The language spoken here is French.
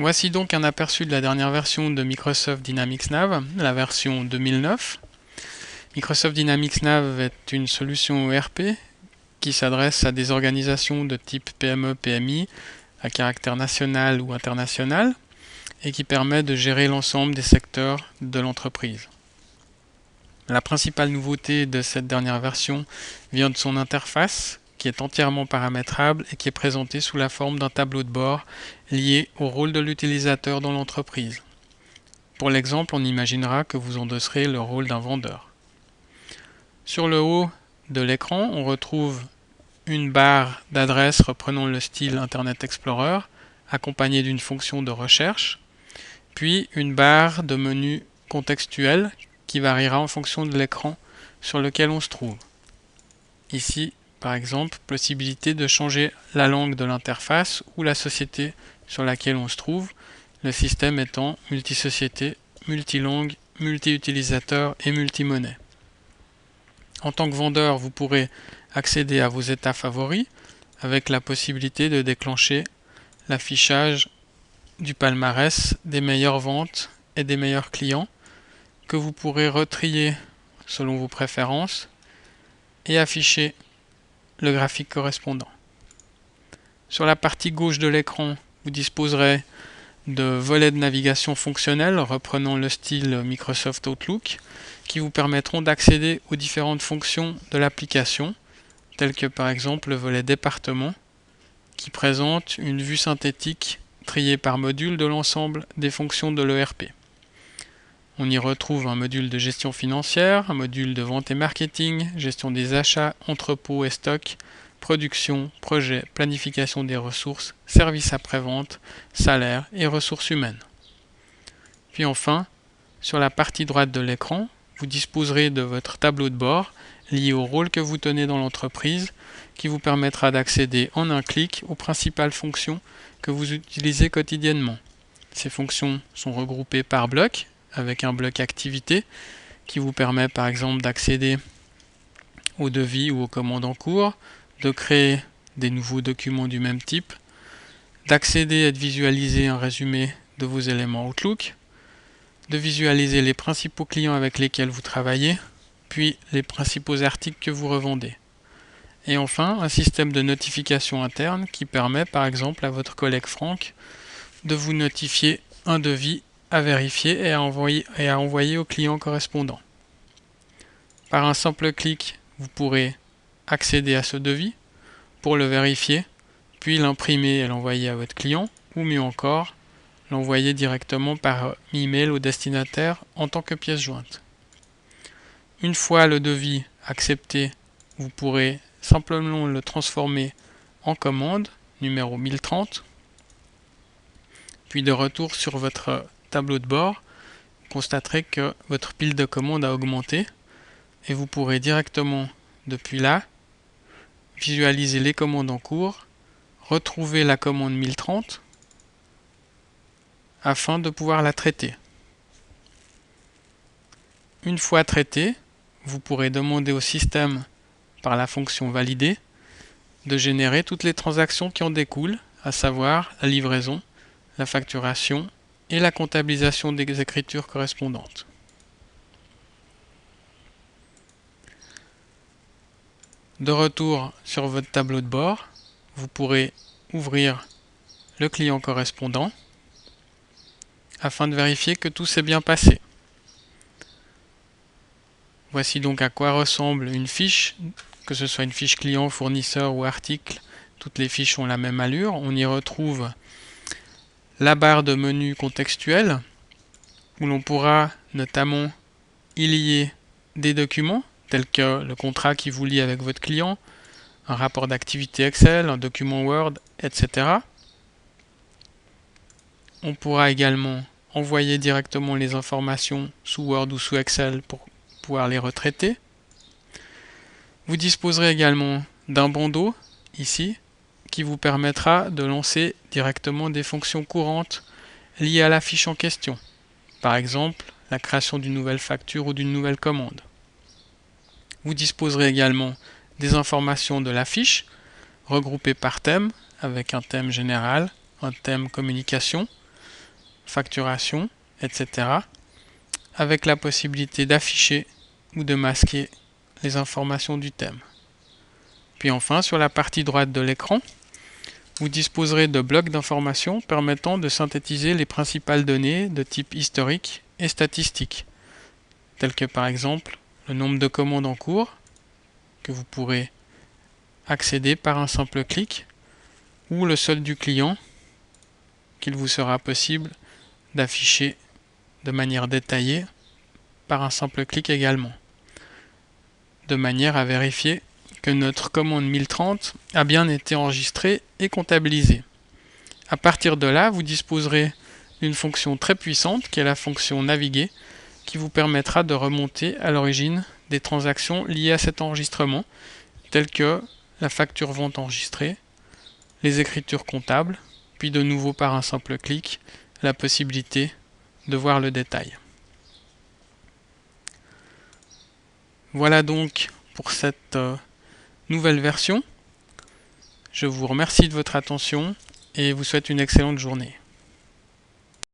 Voici donc un aperçu de la dernière version de Microsoft Dynamics Nav, la version 2009. Microsoft Dynamics Nav est une solution ERP qui s'adresse à des organisations de type PME-PMI à caractère national ou international et qui permet de gérer l'ensemble des secteurs de l'entreprise. La principale nouveauté de cette dernière version vient de son interface, qui est entièrement paramétrable et qui est présentée sous la forme d'un tableau de bord lié au rôle de l'utilisateur dans l'entreprise. Pour l'exemple, on imaginera que vous endosserez le rôle d'un vendeur. Sur le haut de l'écran, on retrouve une barre d'adresse reprenant le style Internet Explorer, accompagnée d'une fonction de recherche, puis une barre de menu contextuel qui variera en fonction de l'écran sur lequel on se trouve. Ici, par exemple, possibilité de changer la langue de l'interface ou la société sur laquelle on se trouve, le système étant multisociété, multilangue, multi-utilisateur et multimonnaie. En tant que vendeur, vous pourrez accéder à vos états favoris avec la possibilité de déclencher l'affichage du palmarès des meilleures ventes et des meilleurs clients que vous pourrez retrier selon vos préférences et afficher le graphique correspondant. Sur la partie gauche de l'écran, vous disposerez de volets de navigation fonctionnels reprenant le style Microsoft Outlook qui vous permettront d'accéder aux différentes fonctions de l'application, telles que par exemple le volet département qui présente une vue synthétique triée par module de l'ensemble des fonctions de l'ERP. On y retrouve un module de gestion financière, un module de vente et marketing, gestion des achats, entrepôt et stock, production, projet, planification des ressources, services après-vente, salaire et ressources humaines. Puis enfin, sur la partie droite de l'écran, vous disposerez de votre tableau de bord lié au rôle que vous tenez dans l'entreprise qui vous permettra d'accéder en un clic aux principales fonctions que vous utilisez quotidiennement. Ces fonctions sont regroupées par bloc avec un bloc activité qui vous permet par exemple d'accéder aux devis ou aux commandes en cours, de créer des nouveaux documents du même type, d'accéder et de visualiser un résumé de vos éléments Outlook, de visualiser les principaux clients avec lesquels vous travaillez, puis les principaux articles que vous revendez. Et enfin, un système de notification interne qui permet par exemple à votre collègue Franck de vous notifier un devis à vérifier et à envoyer au client correspondant. Par un simple clic, vous pourrez accéder à ce devis pour le vérifier, puis l'imprimer et l'envoyer à votre client, ou mieux encore, l'envoyer directement par email au destinataire en tant que pièce jointe. Une fois le devis accepté, vous pourrez simplement le transformer en commande, numéro 1030, puis de retour sur votre tableau de bord, vous constaterez que votre pile de commandes a augmenté et vous pourrez directement, depuis là, visualiser les commandes en cours, retrouver la commande 1030 afin de pouvoir la traiter. Une fois traitée, vous pourrez demander au système, par la fonction valider, de générer toutes les transactions qui en découlent, à savoir la livraison, la facturation et la comptabilisation des écritures correspondantes. De retour sur votre tableau de bord, vous pourrez ouvrir le client correspondant afin de vérifier que tout s'est bien passé. Voici donc à quoi ressemble une fiche, que ce soit une fiche client, fournisseur ou article, toutes les fiches ont la même allure. On y retrouve la barre de menu contextuel où l'on pourra notamment y lier des documents tels que le contrat qui vous lie avec votre client, un rapport d'activité Excel, un document Word, etc. On pourra également envoyer directement les informations sous Word ou sous Excel pour pouvoir les retraiter. Vous disposerez également d'un bandeau ici qui vous permettra de lancer directement des fonctions courantes liées à la fiche en question. Par exemple, la création d'une nouvelle facture ou d'une nouvelle commande. Vous disposerez également des informations de la fiche, regroupées par thème, avec un thème général, un thème communication, facturation, etc. avec la possibilité d'afficher ou de masquer les informations du thème. Puis enfin, sur la partie droite de l'écran, vous disposerez de blocs d'informations permettant de synthétiser les principales données de type historique et statistique, telles que par exemple le nombre de commandes en cours, que vous pourrez accéder par un simple clic, ou le solde du client, qu'il vous sera possible d'afficher de manière détaillée par un simple clic également, de manière à vérifier que notre commande 1030 a bien été enregistrée et comptabilisée. À partir de là, vous disposerez d'une fonction très puissante qui est la fonction naviguer, qui vous permettra de remonter à l'origine des transactions liées à cet enregistrement, telles que la facture vente enregistrée, les écritures comptables, puis de nouveau par un simple clic, la possibilité de voir le détail. Voilà donc pour cette nouvelle version. Je vous remercie de votre attention et vous souhaite une excellente journée.